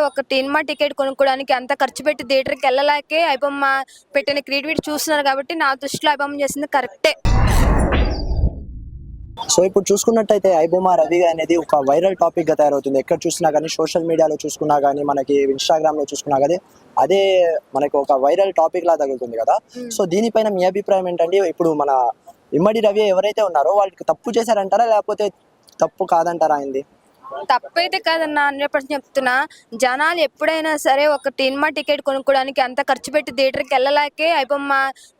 ఒక cinema ticket కొనుక్కోవడానికి అంత ఖర్చు పెట్టి థియేటర్కి వెళ్ళలేకే ఐబొమ్మ పెట్టిన క్రియేటివిటీ చూస్తున్నారు కాబట్టి నా దృష్టిలో ఐబొమ్మ చేసింది కరెక్టే. సో ఇప్పుడు చూసుకున్నట్టయితే ఐబొమ్మ రవి అనేది ఒక వైరల్ టాపిక్ గా తయారవుతుంది. ఎక్కడ చూసినా కానీ, సోషల్ మీడియాలో చూసుకున్నా కానీ, మనకి ఇన్స్టాగ్రామ్ లో చూసుకున్నా కానీ అదే మనకి ఒక వైరల్ టాపిక్ లా తగులుతుంది కదా. సో దీనిపైన మీ అభిప్రాయం ఏంటండి? ఇప్పుడు మన ఇమ్మడి రవి ఎవరైతే ఉన్నారో వాళ్ళకి తప్పు చేశారంటారా, లేకపోతే తప్పు కాదంటారా అయింది? తప్పైతే కాదన్నా, 100% చెప్తున్నా. జనాలు ఎప్పుడైనా సరే ఒక సినిమా టికెట్ కొనుక్కోవడానికి అంత ఖర్చు పెట్టి థియేటర్కి వెళ్ళలేకే ఐబొమ్మ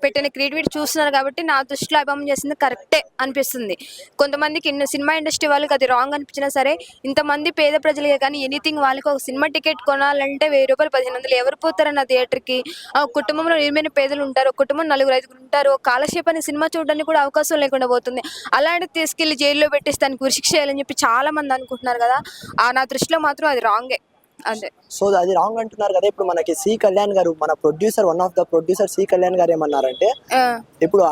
పెట్టిన క్రియేటివిటీ చూస్తున్నారు కాబట్టి నా దృష్టిలో ఐబొమ్మ చేసింది కరెక్టే అనిపిస్తుంది. కొంతమందికి సినిమా ఇండస్ట్రీ వాళ్ళకి అది రాంగ్ అనిపించినా సరే, ఇంతమంది పేద ప్రజలకే కానీ ఎనీథింగ్ వాళ్ళకి ఒక సినిమా టికెట్ కొనాలంటే 1000 రూపాయలు 1500 ఎవరు పోతారన్న థియేటర్కి? కుటుంబంలో ఏమైనా పేదలు ఉంటారు, కుటుంబం 4-5 ఉంటారు, కాలక్షేపానికి సినిమా చూడడానికి కూడా అవకాశం లేకుండా పోతుంది. అలాంటి తీసుకెళ్లి జైల్లో పెట్టేసి దానికి ఉరిశిక్ష చేయాలని చెప్పి చాలా మంది అనుకుంటున్నారు కదా. నా దృష్టిలో మాత్రం అది రాంగే. అంతే. సో అది రాంగ్ అంటున్నారు కదా. ఇప్పుడు మనకి సి కళ్యాణ్ గారు, మన producer, one of the producer C Kalyan garu ఏమన్నారంటే, ఇప్పుడు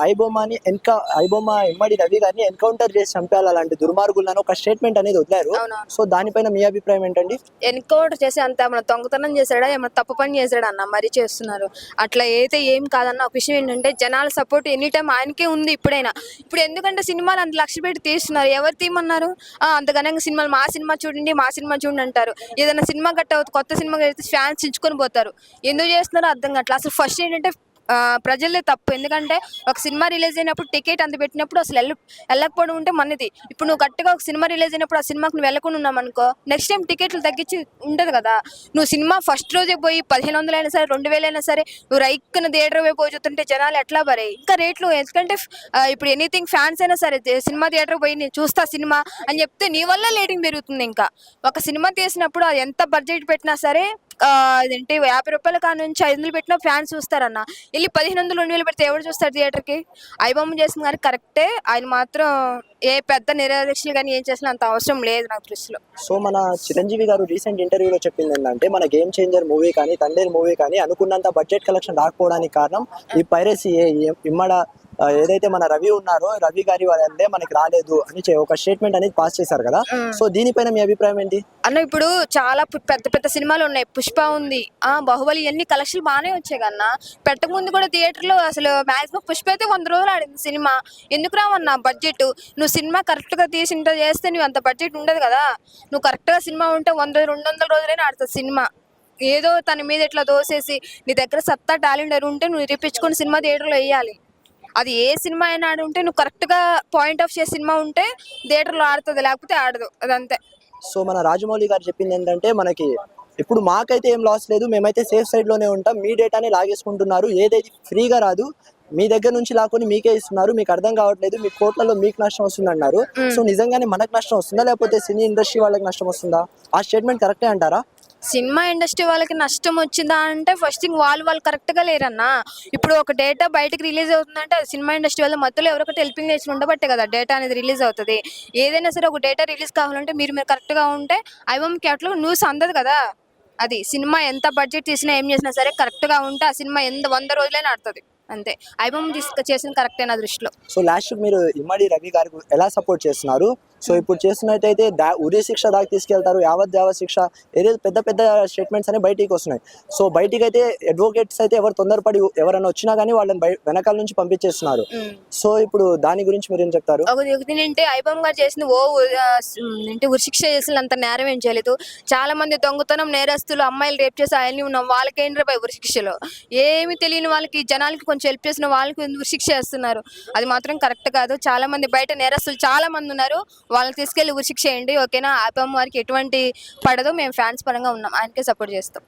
ఐబొమ్మ ఇమ్మడి రవి గారిని ఎన్కౌంటర్ చేసి చంపేయాలి అలాంటి దుర్మార్గులను ఒక స్టేట్మెంట్ అనేది వదిలారు. సో దానిపైన మీ అభిప్రాయం ఏంటండి? ఎన్కౌంటర్ చేసి అంత ఏమైనా దొంగతనం చేశాడా, ఏమైనా తప్పు పని చేశాడా అన్న మరీ చేస్తున్నారు. అట్లా అయితే ఏం కాదన్న. ఒక విషయం ఏంటంటే, జనాల సపోర్ట్ ఎనీ టైం ఆయనకే ఉంది. ఇప్పుడు ఎందుకంటే సినిమాలు అంత లక్ష పెట్టి తీస్తున్నారు. ఎవరు తీయమన్నారు? అంత ఘనంగా సినిమాలు మా సినిమా చూడండి అంటారు. ఏదైనా సినిమా కొత్త సినిమా ఫ్యాన్స్ ఇచ్చుకొని పోతారు. ఎందుకు చేస్తున్నారో అర్థం కావట్లేదు. అసలు ఫస్ట్ ఏంటంటే ప్రజలే తప్పు. ఎందుకంటే ఒక సినిమా రిలీజ్ అయినప్పుడు టికెట్ అంత పెట్టినప్పుడు అసలు వెళ్ళకపోవడం ఉంటే మనది. ఇప్పుడు నువ్వు గట్టిగా ఒక సినిమా రిలీజ్ అయినప్పుడు ఆ సినిమాకి నువ్వు వెళ్ళకుండా ఉన్నావు అనుకో, నెక్స్ట్ టైం టికెట్లు తగ్గించి ఉండదు కదా. నువ్వు సినిమా ఫస్ట్ రోజే పోయి 1500 అయినా సరే 2000 అయినా సరే నువ్వు రైక్కున థియేటర్ వైపు పోతుంటే జనాలు ఎట్లా బరే ఇంకా రేట్లు. ఎందుకంటే ఇప్పుడు ఎనీథింగ్ ఫ్యాన్స్ అయినా సరే సినిమా థియేటర్ పోయి నేను చూస్తా సినిమా అని చెప్తే నీ వల్ల రేటింగ్ పెరుగుతుంది. ఇంకా ఒక సినిమా తీసినప్పుడు అది ఎంత బడ్జెట్ పెట్టినా సరే అదేంటి 50 రూపాయల కాడ నుంచి 500 పెట్టినా ఫ్యాన్స్ చూస్తారన్న. వెళ్ళి 1500 2000 పెడితే ఎవరు చూస్తారు థియేటర్కి? ఐబొమ్మ చేసిన కానీ కరెక్టే. ఆయన మాత్రం ఏ పెద్ద నిరాదీక్షలు కానీ ఏం చేసినా అంత అవసరం లేదు నాకు దృష్టిలో. సో మన చిరంజీవి గారు రీసెంట్ ఇంటర్వ్యూలో చెప్పింది ఏంటంటే, మన గేమ్ చేంజర్ మూవీ కానీ, తండేల్ మూవీ కానీ అనుకున్నంత బడ్జెట్ కలెక్షన్ రాకపోవడానికి కారణం ఈ పైరసీ. ఇమ్మడ ఏదైతే మన రవి ఉన్నారో, రవి గారి వాళ్ళే మనకి రాలేదు అని ఒక స్టేట్మెంట్ అనేది పాస్ చేశారు కదా. సో దీనిపైన మీ అభిప్రాయం ఏంటి అన్న? ఇప్పుడు చాలా పెద్ద పెద్ద సినిమాలు ఉన్నాయి. పుష్ప ఉంది, బాహుబలి, ఎన్ని కలెక్షన్లు బాగానే వచ్చాయి కన్నా. పెట్టకముందు కూడా థియేటర్లో అసలు మాక్సిమం పుష్ప అయితే 100 రోజులు ఆడింది సినిమా. ఎందుకు రావన్నా బడ్జెట్? నువ్వు సినిమా కరెక్ట్గా తీసి చేస్తే నువ్వు అంత బడ్జెట్ ఉండదు కదా. నువ్వు కరెక్ట్గా సినిమా ఉంటే 100-200 రోజులైనా ఆడుతుంది సినిమా. ఏదో తన మీద ఇట్లా దోసేసి నీ దగ్గర సత్తా టాలెంట్ ఉంటే నువ్వు రిపించుకొని సినిమా థియేటర్లో వేయాలి. అది ఏ సినిమా అయినా ఆడి ఉంటే, నువ్వు కరెక్ట్గా పాయింట్ ఆఫ్ చేసే సినిమా ఉంటే థియేటర్లో ఆడుతుంది, లేకపోతే ఆడదు. అదంతే. సో మన రాజమౌళి గారు చెప్పింది ఏంటంటే, మనకి ఇప్పుడు మాకైతే ఏం లాస్ లేదు, మేమైతే సేఫ్ సైడ్ లోనే ఉంటాం. మీ డేటాని లాగేసుకుంటున్నారు, ఏదైతే ఫ్రీగా రాదు మీ దగ్గర నుంచి లాక్కొని మీకే ఇస్తున్నారు, మీకు అర్థం కావట్లేదు, మీ కోట్లలో మీకు నష్టం వస్తుంది అన్నారు. సో నిజంగానే మనకు నష్టం వస్తుందా, లేకపోతే సినీ ఇండస్ట్రీ వాళ్ళకి నష్టం వస్తుందా? ఆ స్టేట్మెంట్ కరెక్టే అంటారా? సినిమా ఇండస్ట్రీ వాళ్ళకి నష్టం వచ్చిందా అంటే, ఫస్ట్ థింగ్ వాళ్ళు కరెక్ట్గా లేరన్నా. ఇప్పుడు ఒక డేటా బయటకు రిలీజ్ అవుతుందంటే అది సినిమా ఇండస్ట్రీ వాళ్ళ మధ్యలో ఎవరొకటి హెల్పింగ్ నేచర్ ఉండబట్టే కదా డేటా అనేది రిలీజ్ అవుతుంది. ఏదైనా సరే ఒక డేటా రిలీజ్ కావాలంటే మీరు కరెక్ట్గా ఉంటే ఐబొమ్మ క్యాట్లో న్యూస్ అందదు కదా. అది సినిమా ఎంత బడ్జెట్ తీసినా ఏం చేసినా సరే కరెక్ట్గా ఉంటే ఆ సినిమా 100 రోజులైనా ఆడుతుంది. అంతే. ఐబొమ్మ చేసిన కరెక్టే నా దృష్టిలో. సో లాస్ట్ మీరు ఇమ్మడి రవి గారికి ఎలా సపోర్ట్ చేస్తున్నారు? సో ఇప్పుడు చేస్తున్నట్టయితే ఉరి శిక్ష దాకా తీసుకెళ్తారు, యావత్ శిక్ష, ఏదైతే పెద్ద పెద్ద స్టేట్మెంట్స్ అనేవి బయటికి వస్తున్నాయి. సో బయటికి అయితే అడ్వకేట్స్ అయితే ఎవరు తొందరపడి ఎవరైనా వచ్చినా కానీ వాళ్ళని వెనకాల నుంచి పంపించేస్తున్నారు. సో ఇప్పుడు దాని గురించి మీరు ఏం చెప్తారు? అంటే ఐబొమ్మ గారు చేసింది ఉరిశిక్ష చేసిన అంత నేరం ఏం చేయలేదు. చాలా మంది దొంగతనం నేరస్తులు, అమ్మాయిలు రేప్ చేసి ఆయన్ని ఉన్నాం, వాళ్ళకేంటి పై ఉరిశిక్షలో? ఏమి తెలియని వాళ్ళకి, జనాలకి కొంచెం హెల్ప్ చేసిన వాళ్ళకి ఉరిశిక్ష చేస్తున్నారు. అది మాత్రం కరెక్ట్ కాదు. చాలా మంది బయట నేరస్తులు చాలా మంది ఉన్నారు, వాళ్ళని తీసుకెళ్లి ఉరిశిక్ష చేయండి. ఓకేనా? ఐబొమ్మ వారికి ఎటువంటి పడదు. మేము ఫ్యాన్స్ పరంగా ఉన్నాం, ఆయనకే సపోర్ట్ చేస్తాం.